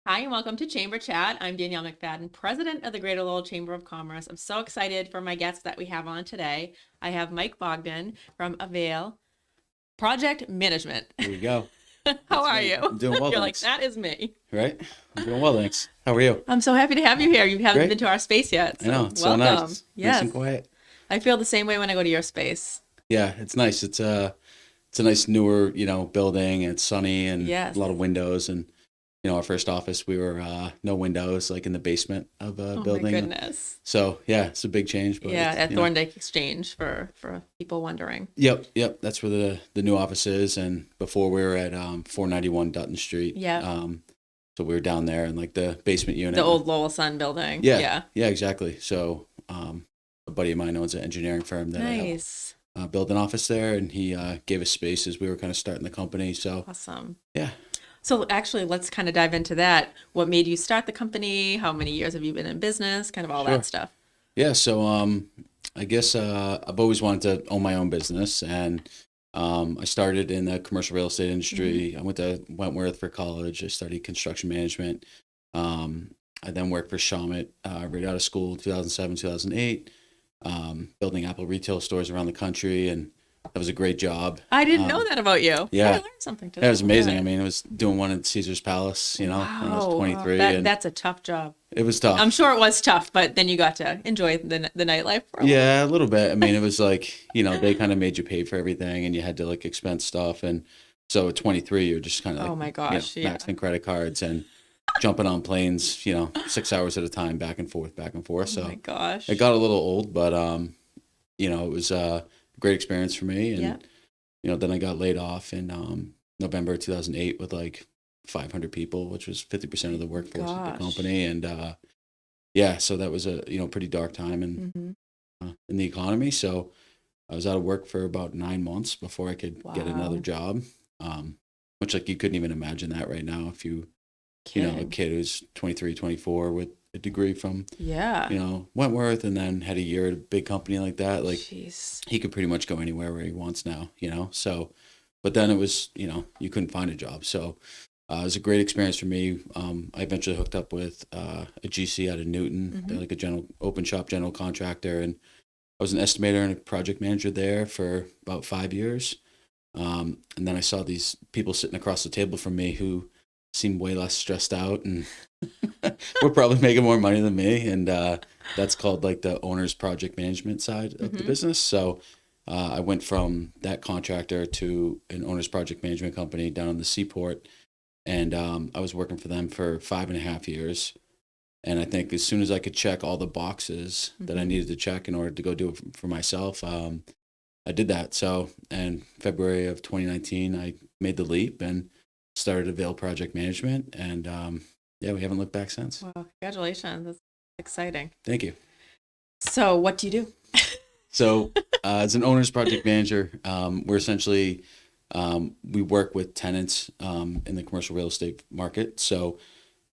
Hi, and welcome to Chamber Chat. I'm Danielle McFadden, president of the Greater Lowell Chamber of Commerce. I'm so excited for my guests that we have on today. I have Mike Bogdan from Avail Project Management. Here we go. How That's are me. you? I'm doing well, You're like, thanks. that is me. Right? I'm doing well, thanks. How are you? I'm so happy to have you here. You haven't Great. been to our space yet, I know, so it's so welcome. nice. Nice Yes, and quiet. I feel the same way when I go to your space. Yeah, it's nice. It's a nice newer, building. It's sunny and Yes. a lot of windows. And our first office, we were no windows, like in the basement of a Oh my building. goodness. So yeah, it's a big change. But Yeah, it's, at Thorndike Exchange for people wondering. Yep. That's where the new office is. And before we were at 491 Dutton Street. Yeah. So we were down there in like the basement unit. The old Lowell Sun building. Yeah, exactly. So a buddy of mine owns an engineering firm that Nice. built an office there, and he gave us space as we were kind of starting the company. So Awesome. yeah. So actually, let's kind of dive into that. What made you start the company? How many years have you been in business? Kind of all Sure. that stuff. Yeah, so I guess I've always wanted to own my own business, and I started in the commercial real estate industry. I went to Wentworth for college. I studied construction management. I then worked for 𝗖𝗵 right out of school, 2007, 2008, building Apple retail stores around the country, and that was a great job. I didn't know that about you. yeah. I learned something today. That was amazing. Yeah. I mean, I was doing one at Caesar's Palace, when I was Wow. 23, and That's a tough job. it was tough. I'm sure it was tough, but then you got to enjoy the nightlife for a while. Yeah, a little bit. I mean, it was like, they kind of made you pay for everything, and you had to like expense stuff. And so at 23, you're just kind of like, Oh my gosh, yeah. maxing credit cards and jumping on planes, 6 hours at a time, back and forth, back and forth. Oh So my gosh. it got a little old, but, it was a great experience for me. And, Yeah. then I got laid off in November 2008 with like 500 people, which was 50% of the workforce of the Gosh. company. And, yeah, so that was a, pretty dark time in the economy. So I was out of work for about 9 months before I could get another Wow. job, which like you couldn't even imagine that right now if you, a Kidding. kid who's 23, 24 with a degree from, Yeah. Wentworth, and then had a year at a big company like that. Like Jeez. he could pretty much go anywhere where he wants now, So, but then it was, you couldn't find a job. So it was a great experience for me. I eventually hooked up with a GC out of Newton. They're like a open shop general contractor, and I was an estimator and a project manager there for about 5 years. And then I saw these people sitting across the table from me who seemed way less stressed out and were probably making more money than me. And that's called like the owner's project management side of the business. So I went from that contractor to an owner's project management company down in the Seaport. And I was working for them for 5.5 years. And I think as soon as I could check all the boxes that I needed to check in order to go do it for myself, I did that. So in February of 2019, I made the leap and started Avail Project Management. And yeah, we haven't looked back since. Wow. Congratulations. That's exciting. Thank you. So what do you do? So as an owner's project manager, we're essentially, we work with tenants in the commercial real estate market. So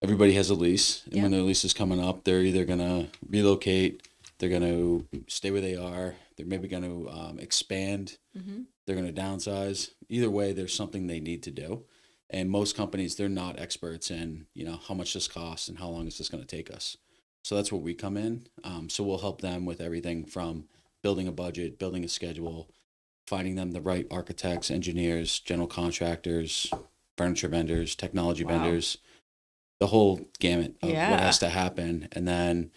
everybody has a lease, and when their lease is coming up, they're either going to relocate, they're going to stay where they are, they're maybe going to expand, they're going to downsize. Either way, there's something they need to do. And most companies, they're not experts in, how much this costs and how long is this going to take us. So that's where we come in. So we'll help them with everything from building a budget, building a schedule, finding them the right architects, engineers, general contractors, furniture vendors, technology vendors, the whole gamut of what has to happen. And then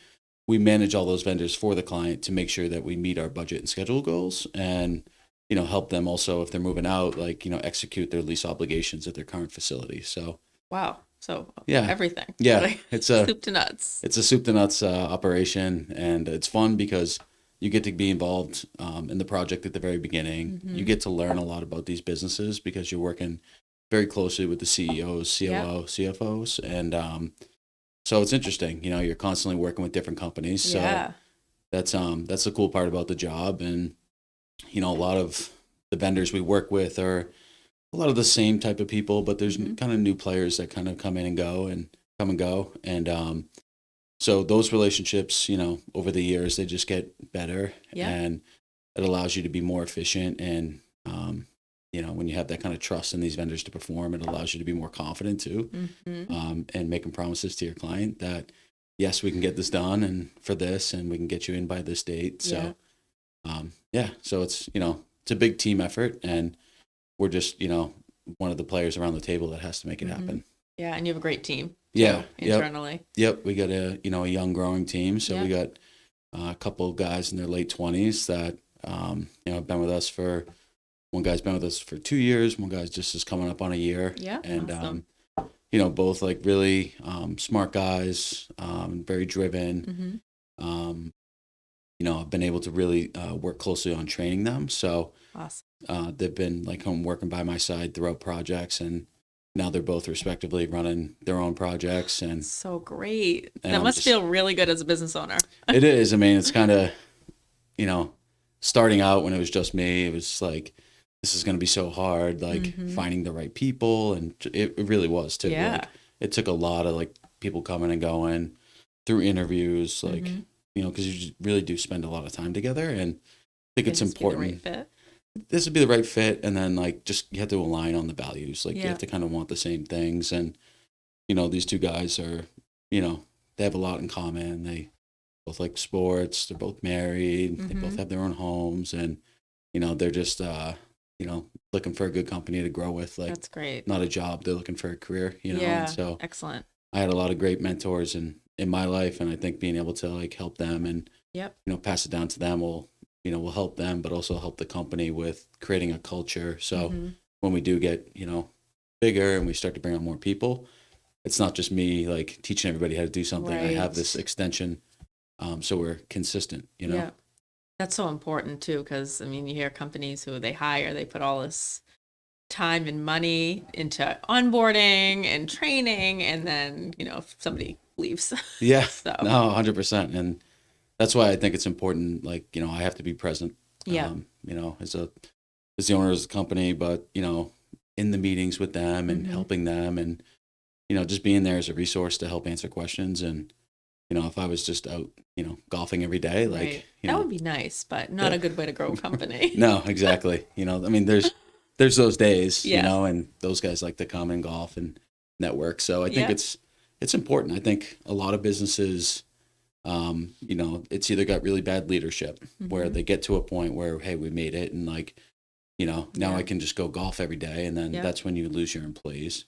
we manage all those vendors for the client to make sure that we meet our budget and schedule goals, and help them also if they're moving out, like execute their lease obligations at their current facility. So Wow. So yeah, everything. yeah, Like, it's a soup to nuts. It's a soup to nuts operation, and it's fun because you get to be involved in the project at the very beginning. You get to learn a lot about these businesses because you're working very closely with the CEOs, COO, CFOs, and so it's interesting. You're constantly working with different companies. So that's the cool part about the job. And a lot of the vendors we work with are a lot of the same type of people, but there's kind of new players that kind of come in and go and come and go. And so those relationships, over the years, they just get better, and it allows you to be more efficient and when you have that kind of trust in these vendors to perform, it allows you to be more confident too, and making promises to your client that, yes, we can get this done and for this, and we can get you in by this date. So, so it's, it's a big team effort, and we're just, one of the players around the table that has to make it happen. Yeah. And you have a great team. Yeah. Internally. Yep. We got a young growing team. So we got a couple of guys in their late 20s that, have been with us one guy's been with us for 2 years. One guy's just is coming up on a year. Yeah. And, awesome. Both like really smart guys, very driven. I've been able to really work closely on training them. So awesome. They've been like home working by my side throughout projects, and now they're both respectively running their own projects. And so great. And that must feel really good as a business owner. It is. I mean, it's kind of, starting out when it was just me, it was like, this is going to be so hard, like finding the right people. And it really was too. Yeah. Like, it took a lot of like people coming and going through interviews, like, because you really do spend a lot of time together. And I think it's important. This would be the right fit. And then like, just you have to align on the values. Like you have to kind of want the same things. And, these two guys are, they have a lot in common. They both like sports. They're both married. They both have their own homes. And, they're just, looking for a good company to grow with. Like, that's great. Not a job. They're looking for a career, Yeah. And so excellent. I had a lot of great mentors in my life. And I think being able to like help them and, pass it down to them will help them, but also help the company with creating a culture. So when we do get, bigger and we start to bring on more people, it's not just me like teaching everybody how to do something. Right. I have this extension. So we're consistent, Yeah. That's so important too, because I mean, you hear companies who they hire, they put all this time and money into onboarding and training, and then, if somebody leaves. Yeah. So. No, 100%. And that's why I think it's important. Like, I have to be present. Yeah. As the owner of the company, but, in the meetings with them and helping them, and, just being there as a resource to help answer questions. And, if I was just out, golfing every day, like, right. That would be nice, but not a good way to grow a company. No, exactly. I mean, there's those days, and those guys like to come and golf and network. So I think it's important. I think a lot of businesses, it's either got really bad leadership where they get to a point where, hey, we made it. And like, now I can just go golf every day. And then that's when you lose your employees,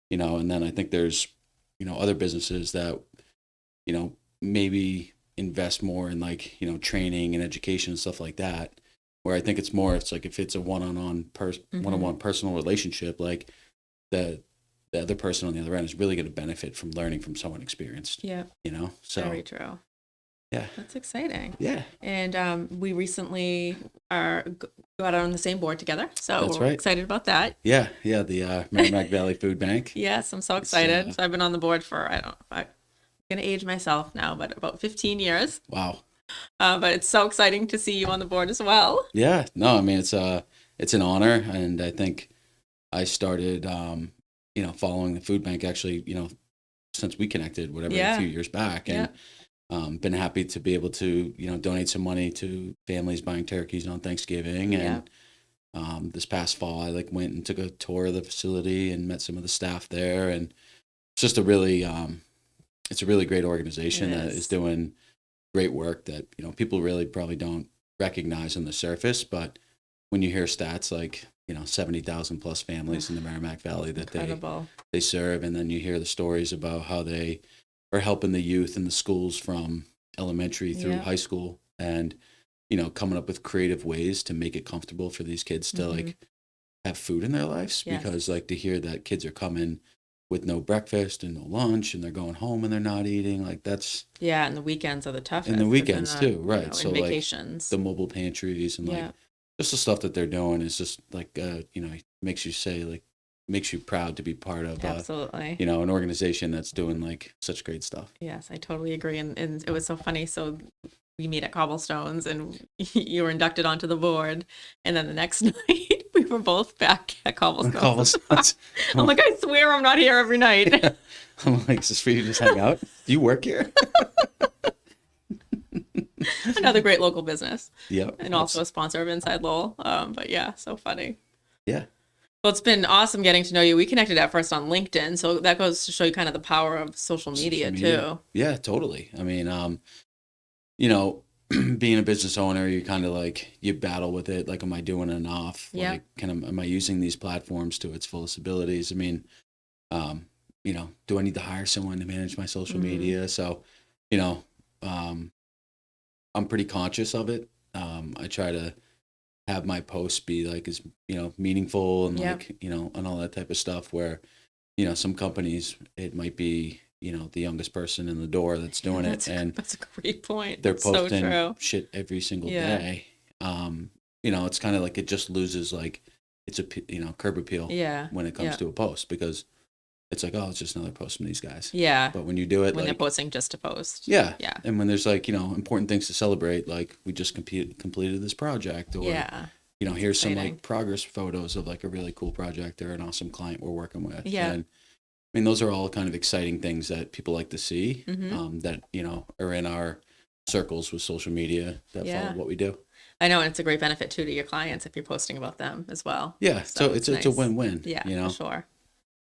and then I think there's, other businesses that, maybe invest more in like, training and education and stuff like that, where I think it's like, if it's a one-on-one personal relationship, like the other person on the other end is really going to benefit from learning from someone experienced. Yeah. So very true. Yeah. That's exciting. Yeah. And we recently got on the same board together. So That's we're right. excited about that. Yeah. Yeah. The Merrimack Valley Food Bank. Yes, I'm so excited. So I've been on the board for, I'm going to age myself now, but about 15 years. Wow. But it's so exciting to see you on the board as well. Yeah. No, I mean, it's an honor. And I think I started, following the food bank actually, since we connected, a few years back. And been happy to be able to, donate some money to families buying turkeys on Thanksgiving. And this past fall, I went and took a tour of the facility and met some of the staff there. And it's just it's a really great organization that is doing great work that, people really probably don't recognize on the surface. But when you hear stats like, 70,000 plus families in the Merrimack Valley that they serve, and then you hear the stories about how they are helping the youth in the schools from elementary through high school, and, coming up with creative ways to make it comfortable for these kids to have food in their lives. Because to hear that kids are coming with no breakfast and no lunch, and they're going home and they're not eating, that's and the weekends are the toughest. And the weekends too, right? So vacations, the mobile pantries and just the stuff that they're doing is just makes you say makes you proud to be part of absolutely an organization that's doing such great stuff. Yes, I totally agree. And it was so funny. So we meet at Cobblestones and you were inducted onto the board, and then the next night we were both back at Cobblestones. I'm like, I swear I'm not here every night. Yeah. I'm like, is this for you to just hang out? Do you work here? Another great local business. Yeah. And also a sponsor of Inside Lowell. But yeah, so funny. Yeah. Well, it's been awesome getting to know you. We connected at first on LinkedIn, so that goes to show you kind of the power of social media too. Yeah, totally. I mean, you know, being a business owner, you kind of like, you battle with it. Like, am I doing enough? Yeah. Like, am I using these platforms to its fullest abilities? I mean, do I need to hire someone to manage my social media? So, you know, I'm pretty conscious of it. I try to have my posts be like as meaningful and Yep. like and all that type of stuff. Where some companies, it might be the youngest person in the door that's doing it, and that's a great point. they're That's so posting true. shit every single Yeah. day. It's kind of like it just loses like it's a curb appeal Yeah. when it comes Yeah. to a post, because it's like, oh, it's just another post from these guys. Yeah. But when you do it, When they're like, posting just to post. yeah. Yeah. And when there's like, important things to celebrate, like we just completed this project, or, Yeah. here's some Exciting. like progress photos of like a really cool project or an awesome client we're working with. Yeah. And I mean, those are all kind of exciting things that people like to see, Mhm. that, are in our circles with social media that Yeah. follow what we do. I know, and it's a great benefit too to your clients if you're posting about them as well. Yeah. So it's a nice. win-win, Yeah, for sure.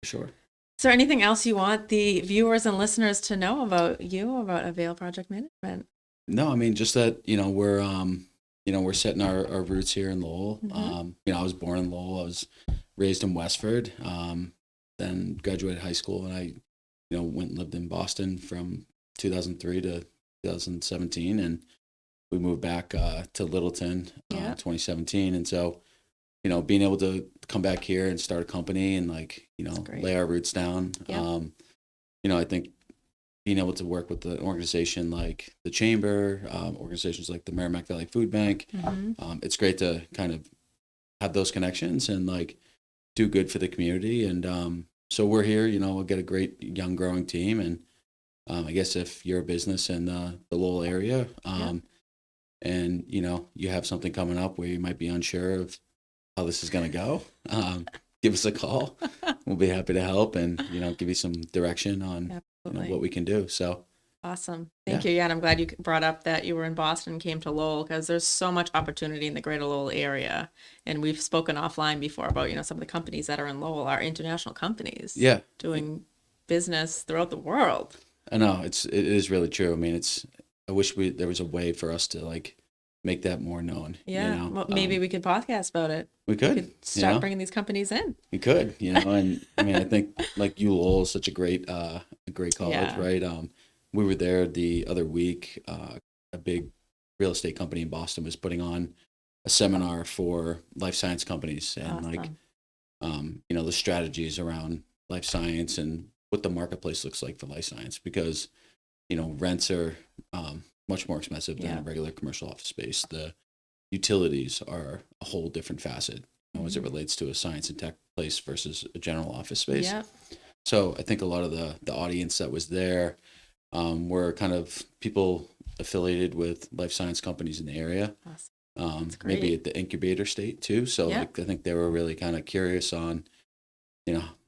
For sure. Is there anything else you want the viewers and listeners to know about you, about Avail Project Management? No, I mean, just that, we're setting our roots here in Lowell. I was born in Lowell. I was raised in Westford, then graduated high school, and I, went and lived in Boston from 2003 to 2017, and we moved back to Littleton, 2017. And so, being able to come back here and start a company and like, lay our roots down. Yeah. I think being able to work with the organization like the Chamber, organizations like the Merrimack Valley Food Bank, it's great to kind of have those connections and like do good for the community. And so we're here, we'll get a great young growing team. And I guess if you're a business in the Lowell area, and you have something coming up where you might be unsure of how this is going to go, give us a call. We'll be happy to help and give you some direction on what we can do. So awesome. Thank you. Yeah, and I'm glad you brought up that you were in Boston and came to Lowell, because there's so much opportunity in the greater Lowell area. And we've spoken offline before about, some of the companies that are in Lowell are international companies. Yeah. Doing business throughout the world. I know it is really true. I mean, I wish there was a way for us to like make that more known. Yeah. Well, maybe we could podcast about it. We could start bringing these companies in. We could, and I mean, I think like Lowell is such a great college, right? We were there the other week. A big real estate company in Boston was putting on a seminar for life science companies, and like, the strategies around life science and what the marketplace looks like for life science, because, rents are much more expensive than a regular commercial office space. The utilities are a whole different facet, as it relates to a science and tech place versus a general office space. Yeah. So I think a lot of the audience that was there were kind of people affiliated with life science companies in the area. Awesome. Maybe at the incubator state too. So like, I think they were really kind of curious on,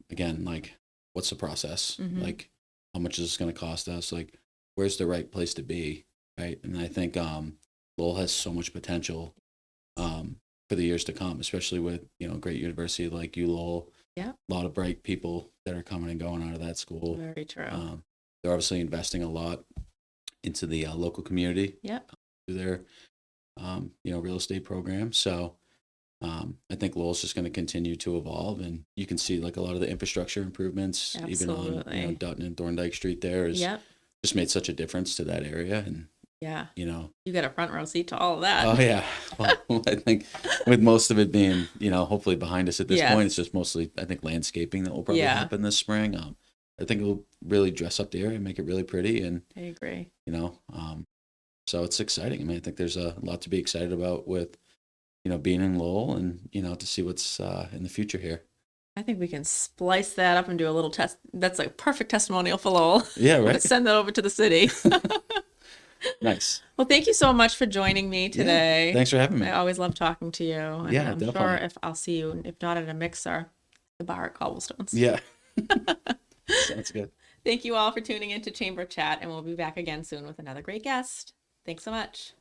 again, like, what's the process? Like, how much is this going to cost us? Like, where's the right place to be? Right. And I think Lowell has so much potential for the years to come, especially with, a great university like Lowell. Yeah. A lot of bright people that are coming and going out of that school. Very true. They're obviously investing a lot into the local community. Yep. Through their, real estate program. So I think Lowell's just going to continue to evolve, and you can see like a lot of the infrastructure improvements, even on Dutton and Thorndike Street there is just made such a difference to that area. And you got a front row seat to all of that. Oh yeah. Well, I think with most of it being, hopefully behind us at this point, it's just mostly, I think, landscaping that will probably happen this spring. I think it'll really dress up the area and make it really pretty. And I agree. So it's exciting. I mean, I think there's a lot to be excited about with, being in Lowell and, to see what's in the future here. I think we can splice that up and do a little test. That's like perfect testimonial for Lowell. Yeah, right. Send that over to the city. Nice. Well, thank you so much for joining me today. Yeah, thanks for having me. I always love talking to you. And yeah, I'm definitely. sure if I'll see you, if not at a mixer, the bar at Cobblestones. Yeah. Sounds good. Thank you all for tuning in to Chamber Chat, and we'll be back again soon with another great guest. Thanks so much.